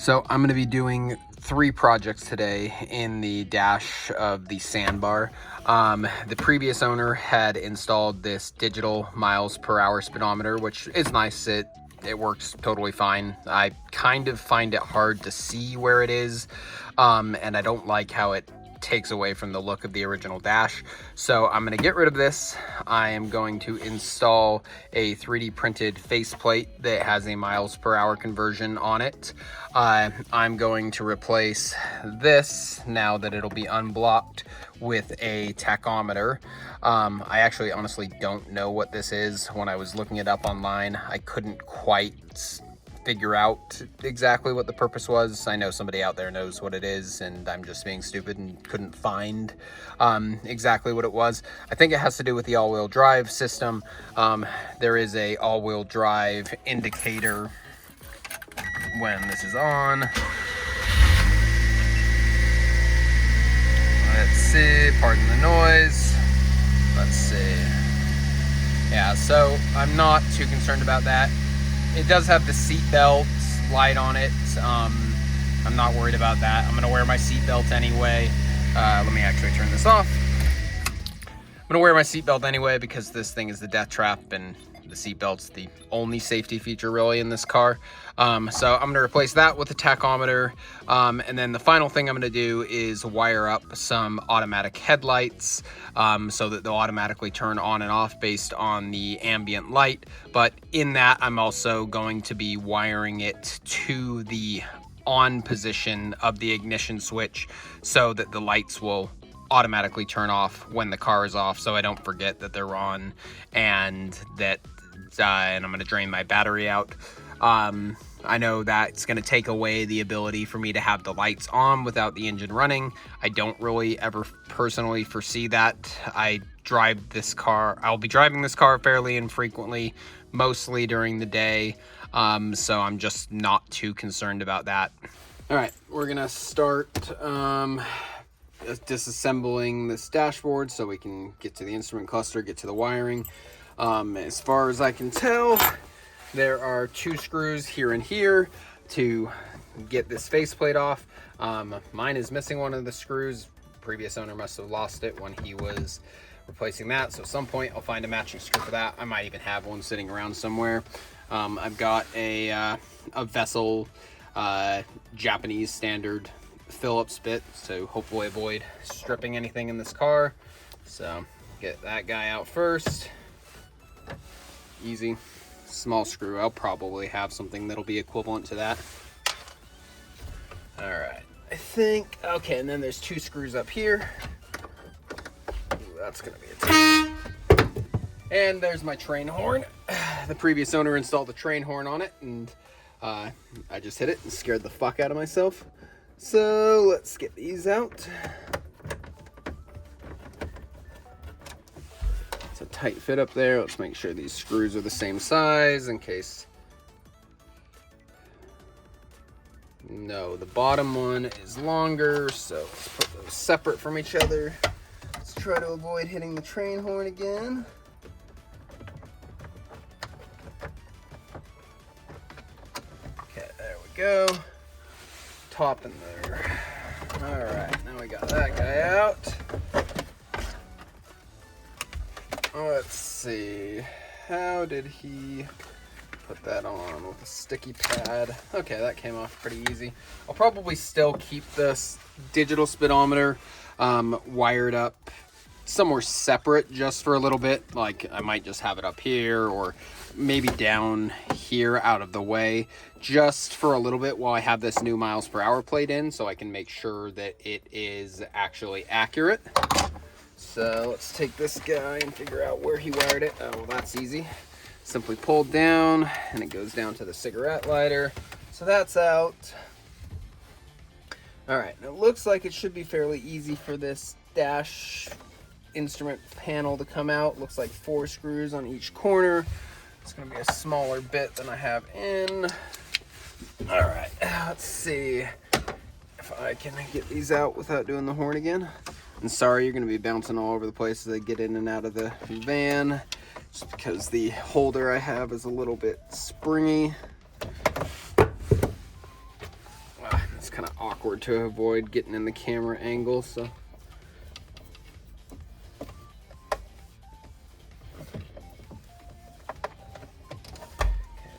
So I'm going to be doing 3 projects today in the dash of the Sambar. The previous owner had installed this digital miles per hour speedometer, which is nice. It works totally fine. I kind of find it hard to see where it is, and I don't like how it takes away from the look of the original dash. So I'm going to get rid of this. I am going to install a 3D printed faceplate that has a miles per hour conversion on it. I'm going to replace this, now that it'll be unblocked, with a tachometer. I actually honestly don't know what this is. When I was looking it up online, I couldn't quite figure out exactly what the purpose was. I know somebody out there knows what it is, and I'm just being stupid and couldn't find exactly what it was. I think it has to do with the all-wheel drive system. There is a all-wheel drive indicator when this is on. Let's see, pardon the noise. Let's see. Yeah, so I'm not too concerned about that. It does have the seatbelt light on it. I'm not worried about that. I'm gonna wear my seatbelt anyway. Let me actually turn this off. I'm gonna wear my seatbelt anyway because this thing is the death trap, and the seatbelt's the only safety feature really in this car. So I'm gonna replace that with a tachometer. And then the final thing I'm gonna do is wire up some automatic headlights so that they'll automatically turn on and off based on the ambient light. But in that, I'm also going to be wiring it to the on position of the ignition switch so that the lights will automatically turn off when the car is off, so I don't forget that they're on, and that and I'm going to drain my battery out. I know that's going to take away the ability for me to have the lights on without the engine running. I don't really ever personally foresee that. I drive this car, I'll be driving this car fairly infrequently, mostly during the day, so I'm just not too concerned about that. All right, we're going to start disassembling this dashboard so we can get to the instrument cluster, get to the wiring. As far as I can tell, there are 2 screws here and here to get this faceplate off. Mine is missing one of the screws. Previous owner must have lost it when he was replacing that, so at some point I'll find a matching screw for that. I might even have one sitting around somewhere. I've got a vessel Japanese standard Phillips bit to hopefully avoid stripping anything in this car. So get that guy out first. Easy. Small screw. I'll probably have something that'll be equivalent to that. All right, I think, okay, and then there's 2 screws up here. Ooh, that's gonna be a tight. And there's my train horn. The previous owner installed the train horn on it, and I just hit it and scared the fuck out of myself. So let's get these out. It's a tight fit up there. Let's make sure these screws are the same size in case. No, the bottom one is longer, so let's put those separate from each other. Let's try to avoid hitting the train horn again. Okay, there we go. Top in there. All right, now we got that guy out. Let's see, how did he put that on? With a sticky pad. Okay, that came off pretty easy. I'll probably still keep this digital speedometer wired up somewhere separate just for a little bit. Like I might just have it up here or maybe down here out of the way just for a little bit while I have this new miles per hour plate in, so I can make sure that it is actually accurate. So let's take this guy and figure out where he wired it. Oh, well, that's easy. Simply pulled down and it goes down to the cigarette lighter. So that's out. All right, it looks like it should be fairly easy for this dash instrument panel to come out. Looks like 4 screws on each corner. It's gonna be a smaller bit than I have in. All right, let's see if I can get these out without doing the horn again. And sorry, you're going to be bouncing all over the place as I get in and out of the van, just because the holder I have is a little bit springy. kind of awkward to avoid getting in the camera angle, so. Okay,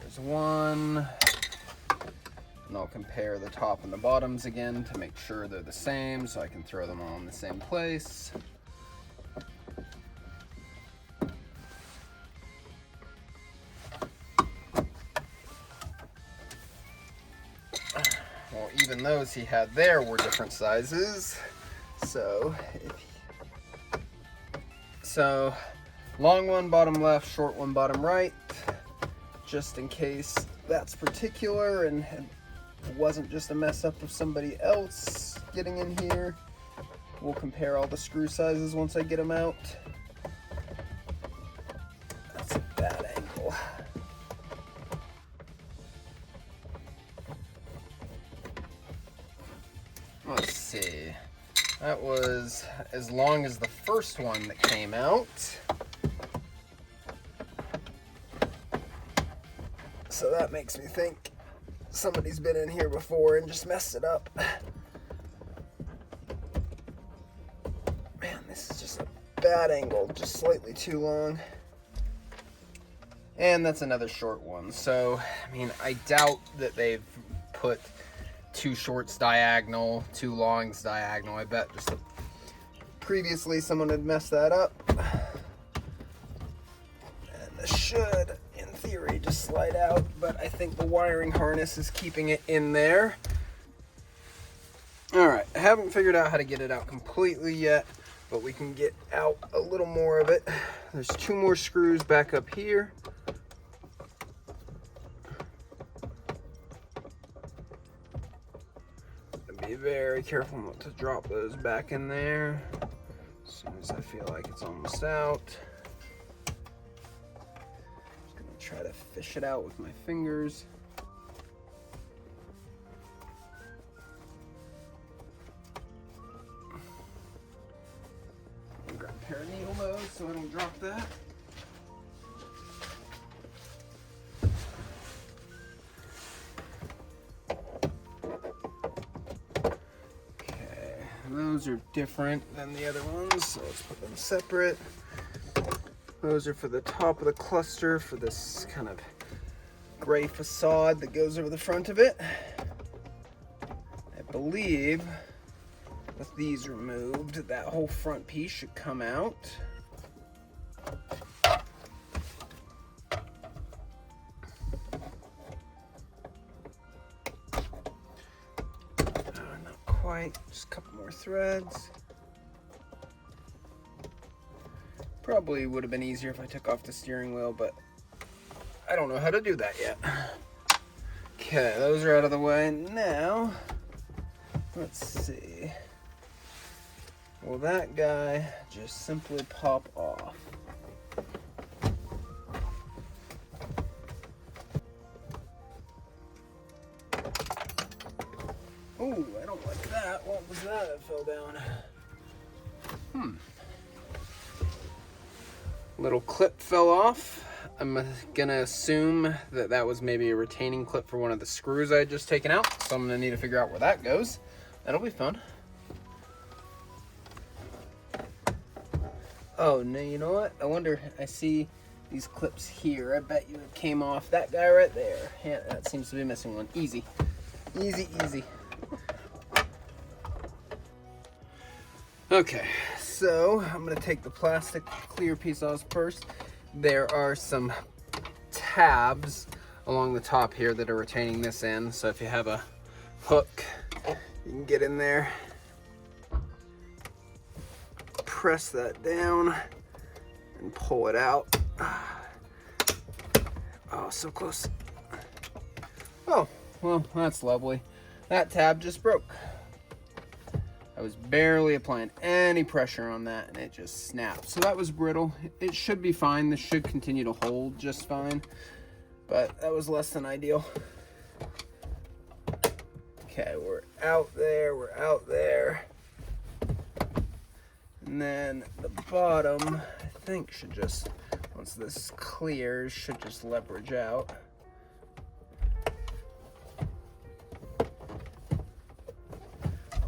there's one. And I'll compare the top and the bottoms again to make sure they're the same so I can throw them all in the same place. Well, even those he had there were different sizes. So long one bottom left, short one bottom right, just in case that's particular and it wasn't just a mess up of somebody else getting in here. We'll compare all the screw sizes once I get them out. That's a bad angle. Let's see. That was as long as the first one that came out. So that makes me think somebody's been in here before and just messed it up. Man, this is just a bad angle, just slightly too long. And that's another short one. So, I mean, I doubt that they've put 2 shorts diagonal, 2 longs diagonal. I bet just previously someone had messed that up. And this should, in theory, just slide out, but I think the wiring harness is keeping it in there. All right, I haven't figured out how to get it out completely yet, but we can get out a little more of it. There's 2 more screws back up here. Be very careful not to drop those back in there as soon as I feel like it's almost out. Just gonna try to fish it out with my fingers. Grab a pair of needle nose so I don't drop that. Those are different than the other ones, so let's put them separate. Those are for the top of the cluster for this kind of gray facade that goes over the front of it. I believe with these removed, that whole front piece should come out. Just a couple more threads. Probably would have been easier if I took off the steering wheel, but I don't know how to do that yet. Okay, those are out of the way. Now, let's see. Will that guy just simply pop off? Ooh, I don't like that. What was that that fell down? Little clip fell off. I'm gonna assume that that was maybe a retaining clip for one of the screws I had just taken out. So I'm gonna need to figure out where that goes. That'll be fun. Oh, no, you know what? I wonder, I see these clips here. I bet you it came off that guy right there. Yeah, that seems to be missing one. Easy. Easy, easy. Okay, so I'm gonna take the plastic clear piece off first. There are some tabs along the top here that are retaining this in. So if you have a hook, you can get in there, press that down, and pull it out. Oh, so close. Oh, well, that's lovely. That tab just broke. I was barely applying any pressure on that and it just snapped. So that was brittle. It should be fine. This should continue to hold just fine, but that was less than ideal. Okay, we're out there, we're out there. And then the bottom, I think should just, once this clears, should just leverage out.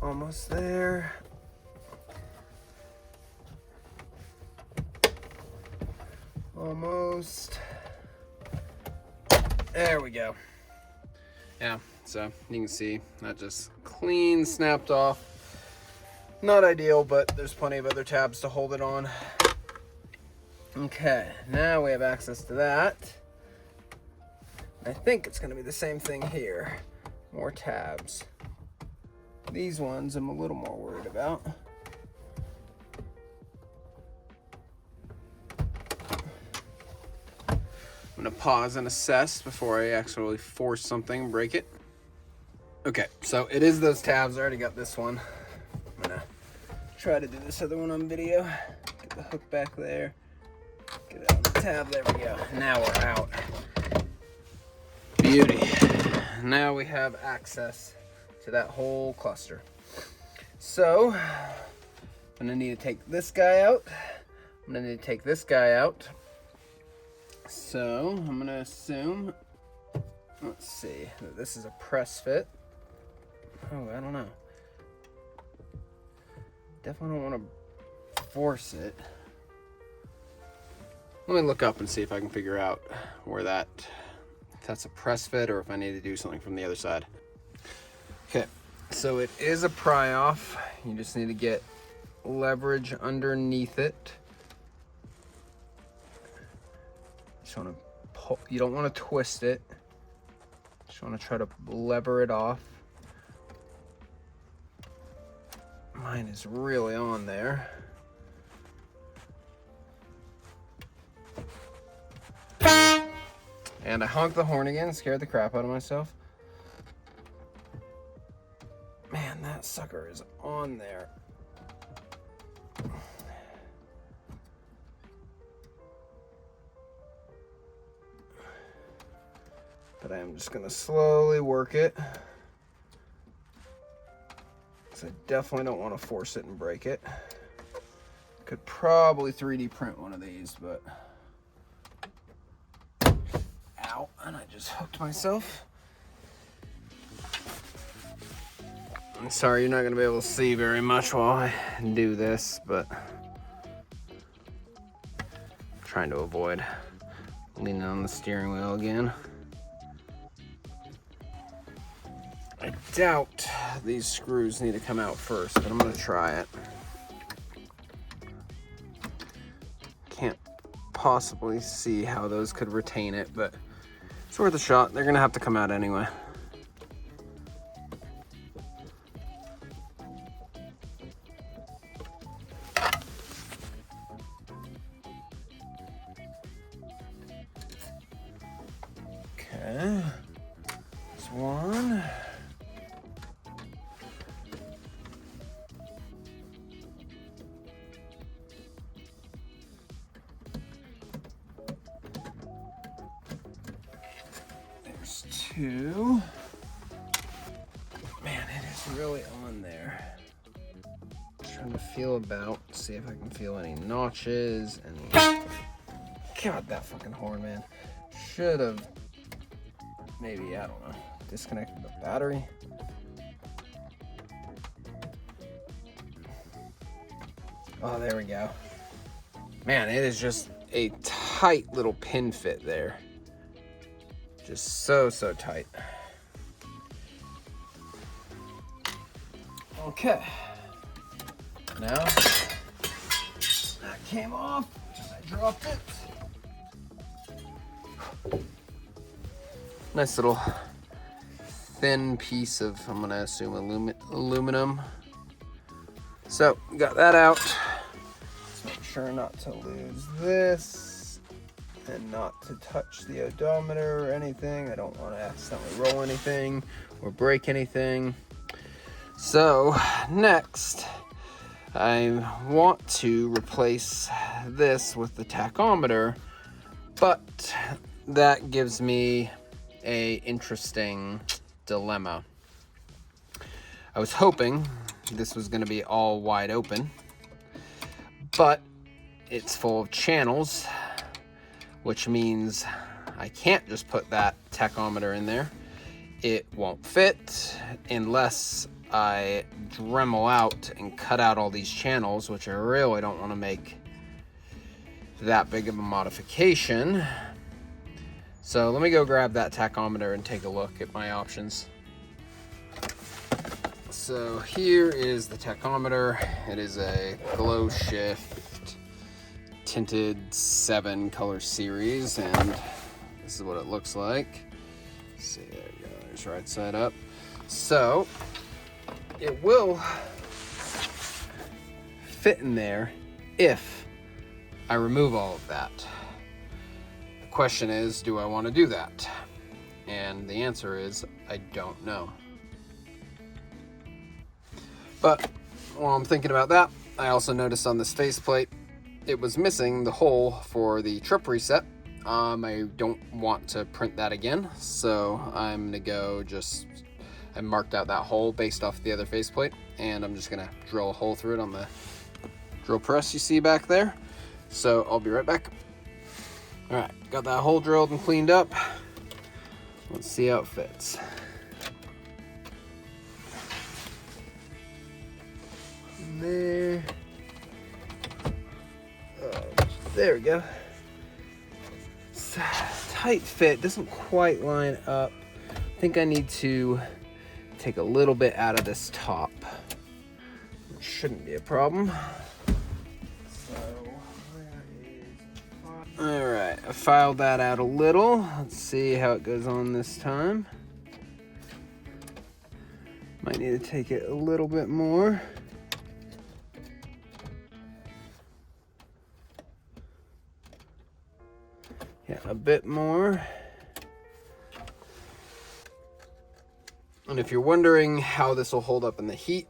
Almost there. Almost. There we go. Yeah, so you can see that just clean snapped off. Not ideal, but there's plenty of other tabs to hold it on. Okay, now we have access to that. I think it's going to be the same thing here. More tabs. These ones I'm a little more worried about. I'm going to pause and assess before I actually force something and break it. Okay, so it is those tabs. I already got this one. I'm going to try to do this other one on video. Get the hook back there. Get it on the tab. There we go. Now we're out. Beauty. Now we have access to that whole cluster. So I'm gonna need to take this guy out. I'm gonna need to take this guy out. So I'm gonna assume, let's see, that this is a press fit. Oh, I don't know. Definitely don't want to force it. Let me look up and see if I can figure out where if that's a press fit or if I need to do something from the other side. Okay, so it is a pry off. You just need to get leverage underneath it. Just want to pull, you don't want to twist it. Just want to try to lever it off. Mine is really on there. And I honked the horn again, scared the crap out of myself. Man, that sucker is on there. But I am just gonna slowly work it. Because I definitely don't want to force it and break it. Could probably 3D print one of these, but... Ow, and I just hooked myself. I'm sorry, you're not gonna be able to see very much while I do this, but I'm trying to avoid leaning on the steering wheel again. I doubt these screws need to come out first, but I'm gonna try it. Can't possibly see how those could retain it, but it's worth a shot. They're gonna have to come out anyway. Okay, there's one. There's two. Man, it is really on there. Just trying to feel about, see if I can feel any notches, any... God, that fucking horn, man. Should have maybe, I don't know, disconnected the battery. Oh, there we go. Man, it is just a tight little pin fit there. Just so tight. Okay. Now, that came off. I dropped it. Nice little thin piece of, I'm gonna assume, aluminum. So, got that out. Let's make sure not to lose this and not to touch the odometer or anything. I don't want to accidentally roll anything or break anything. So, next, I want to replace this with the tachometer, but that gives me a interesting dilemma. I was hoping this was going to be all wide open, but it's full of channels, which means I can't just put that tachometer in there. It won't fit unless I Dremel out and cut out all these channels, which I really don't want to make that big of a modification. So let me go grab that tachometer and take a look at my options. So here is the tachometer. It is a Glow Shift tinted 7 color series, and this is what it looks like. Let's see, there you go, there's right side up. So it will fit in there if I remove all of that. The question is, do I want to do that? And the answer is, I don't know. But while I'm thinking about that, I also noticed on this faceplate, it was missing the hole for the trip reset. I don't want to print that again, so I'm gonna go I marked out that hole based off the other faceplate, and I'm just gonna drill a hole through it on the drill press you see back there. So I'll be right back. All right, got that hole drilled and cleaned up. Let's see how it fits. There. There we go. It's a tight fit, doesn't quite line up. I think I need to take a little bit out of this top, which shouldn't be a problem. All right, I filed that out a little. Let's see how it goes on this time. Might need to take it a little bit more. Yeah, a bit more. And if you're wondering how this will hold up in the heat,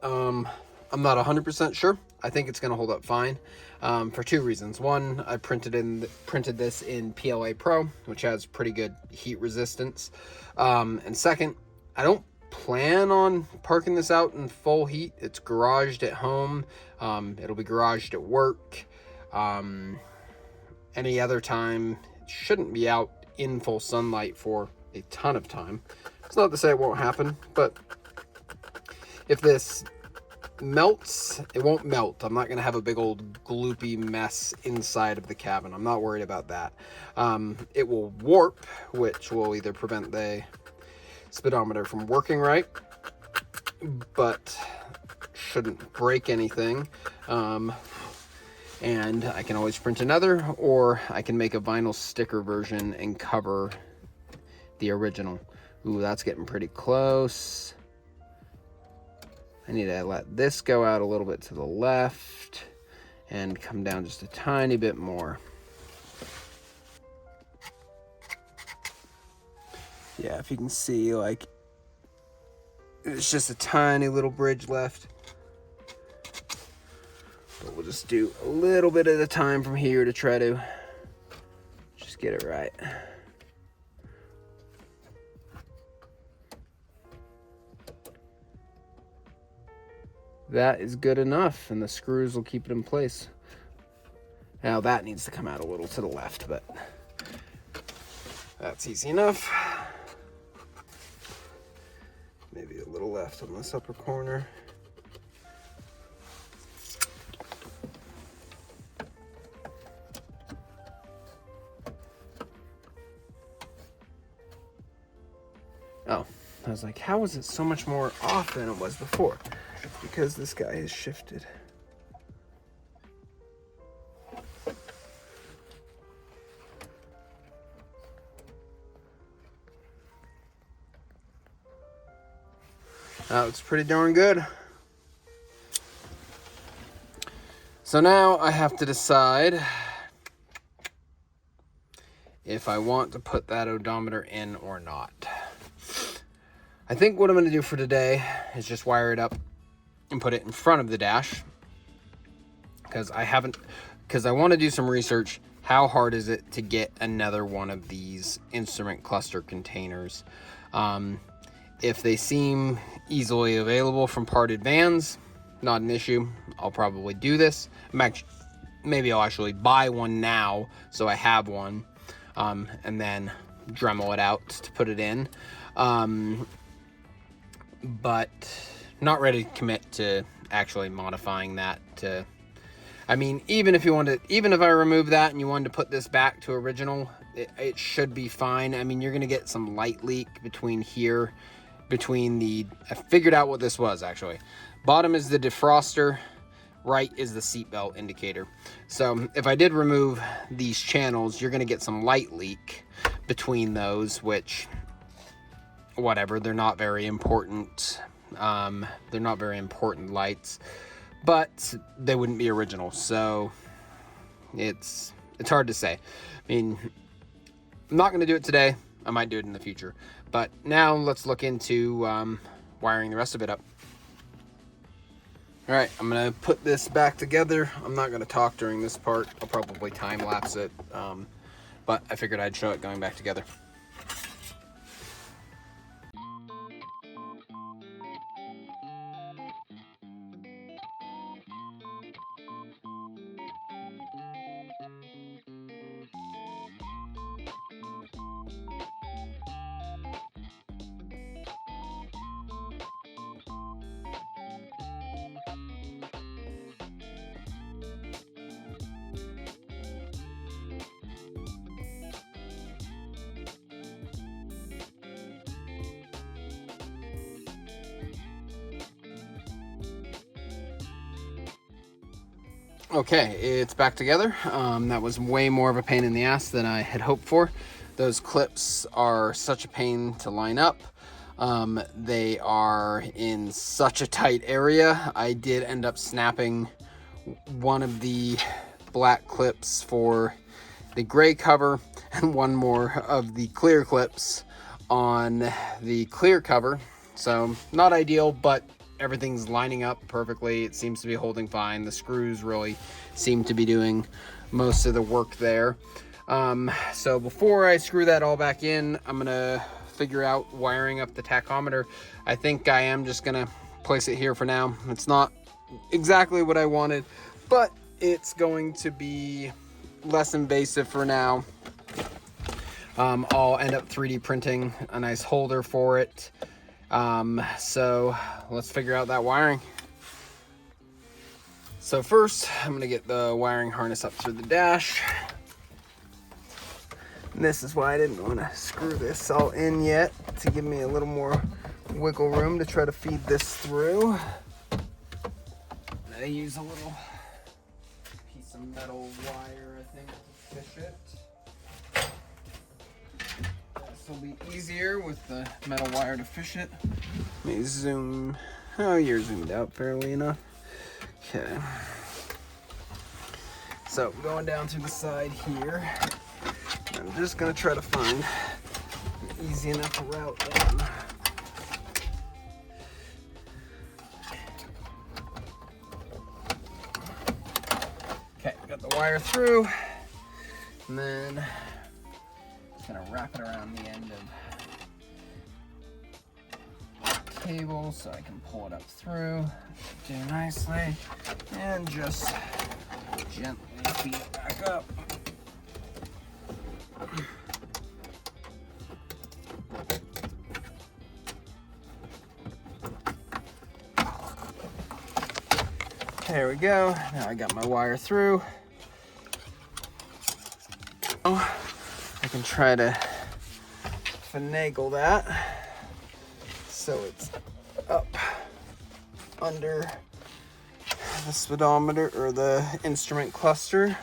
I'm not 100% sure. I think it's going to hold up fine for two reasons. One, I printed this in PLA Pro, which has pretty good heat resistance. And second, I don't plan on parking this out in full heat. It's garaged at home. It'll be garaged at work. Any other time, it shouldn't be out in full sunlight for a ton of time. It's not to say it won't happen, but if this melts, it won't melt. I'm not going to have a big old gloopy mess inside of the cabin. I'm not worried about that. It will warp, which will either prevent the speedometer from working right, but shouldn't break anything. And I can always print another, or I can make a vinyl sticker version and cover the original. Ooh, that's getting pretty close. I need to let this go out a little bit to the left and come down just a tiny bit more. Yeah, if you can see, like, it's just a tiny little bridge left. But we'll just do a little bit at a time from here to try to just get it right. That is good enough, and the screws will keep it in place. Now that needs to come out a little to the left, but that's easy enough. Maybe a little left on this upper corner. Oh, I was like, how is it so much more off than it was before? Because this guy has shifted. That looks pretty darn good. So now I have to decide if I want to put that odometer in or not. I think what I'm going to do for today is just wire it up and put it in front of the dash, because I want to do some research. How hard is it to get another one of these instrument cluster containers? If they seem easily available from parted vans, not an issue. I'll probably do this. Maybe I'll actually buy one now so I have one, and then Dremel it out to put it in. but not ready to commit to actually modifying that to, I mean, even if I remove that and you wanted to put this back to original, it should be fine. I mean, you're gonna get some light leak between here, I figured out what this was actually. Bottom is the defroster, right is the seatbelt indicator. So if I did remove these channels, you're gonna get some light leak between those, which, whatever, they're not very important. They're not very important lights, but they wouldn't be original, so it's hard to say. I mean, I'm not going to do it today. I might do it in the future, but now let's look into wiring the rest of it up. All right, I'm going to put this back together. I'm not going to talk during this part. I'll probably time lapse it, but I figured I'd show it going back together. Okay, it's back together. That was way more of a pain in the ass than I had hoped for. Those clips are such a pain to line up. They are in such a tight area. I did end up snapping one of the black clips for the gray cover and one more of the clear clips on the clear cover. So not ideal, but everything's lining up perfectly. It seems to be holding fine. The screws really seem to be doing most of the work there. So before I screw that all back in, I'm gonna figure out wiring up the tachometer. I think I am just gonna place it here for now. It's not exactly what I wanted, but it's going to be less invasive for now. I'll end up 3D printing a nice holder for it. So let's figure out that wiring. So first, I'm gonna get the wiring harness up through the dash. And this is why I didn't want to screw this all in yet, to give me a little more wiggle room to try to feed this through. I use a little piece of metal wire, I think, to fish it. This will be easier with the metal wire to fish it. Let me zoom. Oh, you're zoomed out fairly enough. Okay. So going down to the side here, I'm just gonna try to find an easy enough route down. Okay, got the wire through, and then just gonna wrap it around the end of the cable so I can pull it up through, do nicely, and just gently feed it back up. There we go. Now I got my wire through. Oh, I can try to finagle that so it's up under the speedometer or the instrument cluster,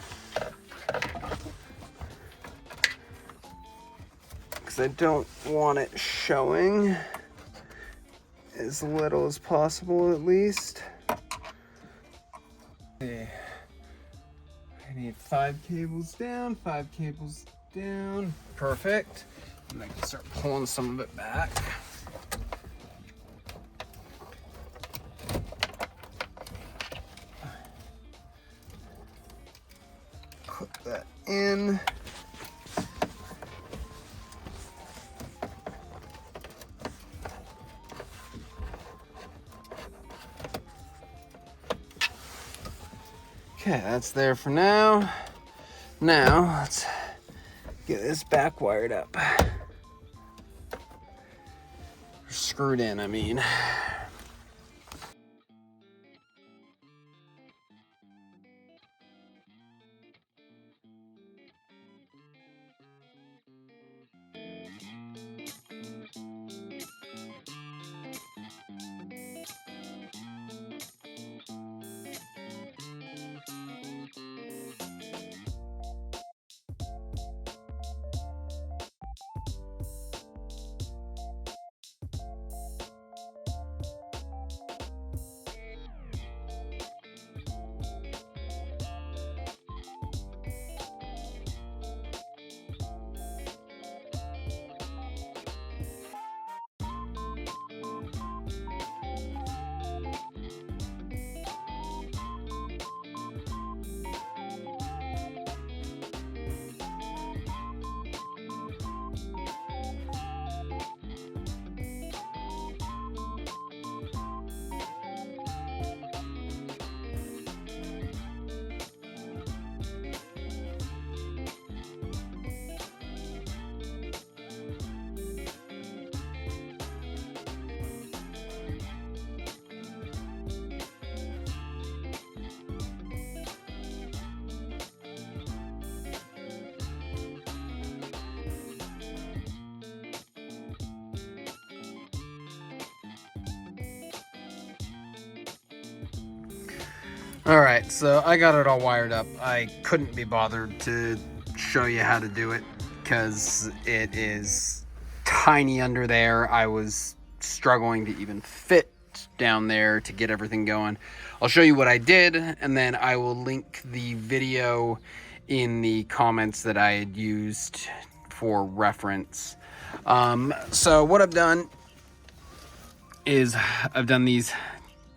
because I don't want it showing, as little as possible at least. Okay. I need 5 cables down, 5 cables down. Perfect. And I can start pulling some of it back. Put that in. Okay, that's there for now. Now, let's get this back wired up. screwed in, I mean. All right, so I got it all wired up. I couldn't be bothered to show you how to do it because it is tiny under there. I was struggling to even fit down there to get everything going. I'll show you what I did, and then I will link the video in the comments that I had used for reference. So what I've done is I've done these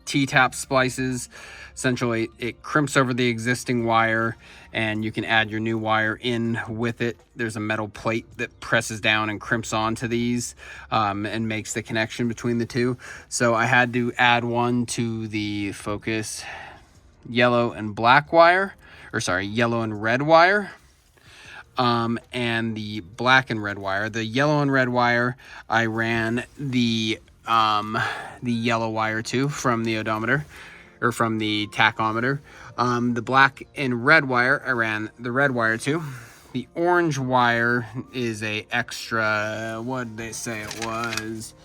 T-tap splices. Essentially, it crimps over the existing wire, and you can add your new wire in with it. There's a metal plate that presses down and crimps onto these and makes the connection between the two. So I had to add one to the Focus yellow and black wire, or sorry, yellow and red wire, and the black and red wire. The yellow and red wire, I ran the yellow wire to from the odometer, or from the tachometer. The black and red wire, I ran the red wire to. The orange wire is a extra, what did they say it was?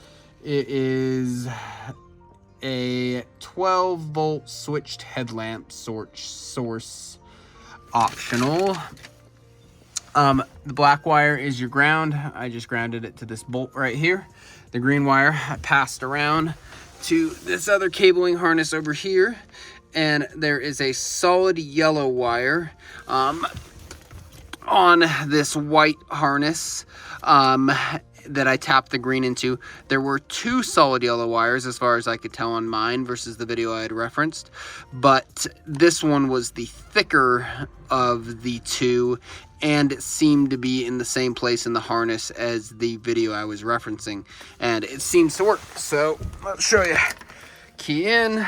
It is a 12-volt switched headlamp source optional. The black wire is your ground. I just grounded it to this bolt right here. The green wire I passed around to this other cabling harness over here, and there is a solid yellow wire on this white harness that I tapped the green into. There were two solid yellow wires as far as I could tell on mine versus the video I had referenced, but this one was the thicker of the two, and it seemed to be in the same place in the harness as the video I was referencing, and it seems to work. So let's show you. Key in.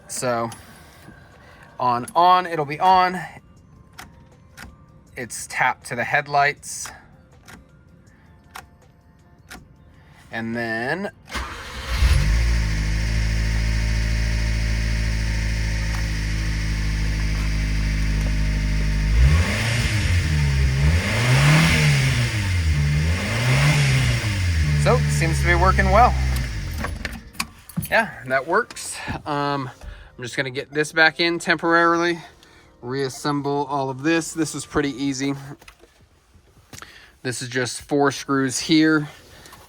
So on, it'll be on. It's tapped to the headlights. And then so it seems to be working well. Yeah, that works. I'm just gonna get this back in temporarily, reassemble all of this. This was pretty easy. This is just 4 screws here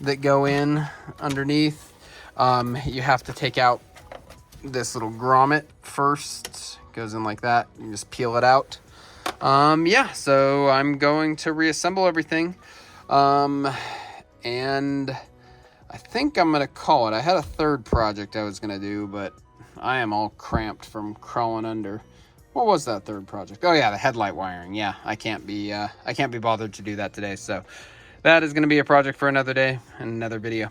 that go in underneath. You have to take out this little grommet first. It goes in like that. You just peel it out. Yeah, so I'm going to reassemble everything. And I think I'm gonna call it. I had a third project I was gonna do, but I am all cramped from crawling under. What was that third project? Oh yeah, the headlight wiring. Yeah, I can't be bothered to do that today. So that is gonna be a project for another day and another video.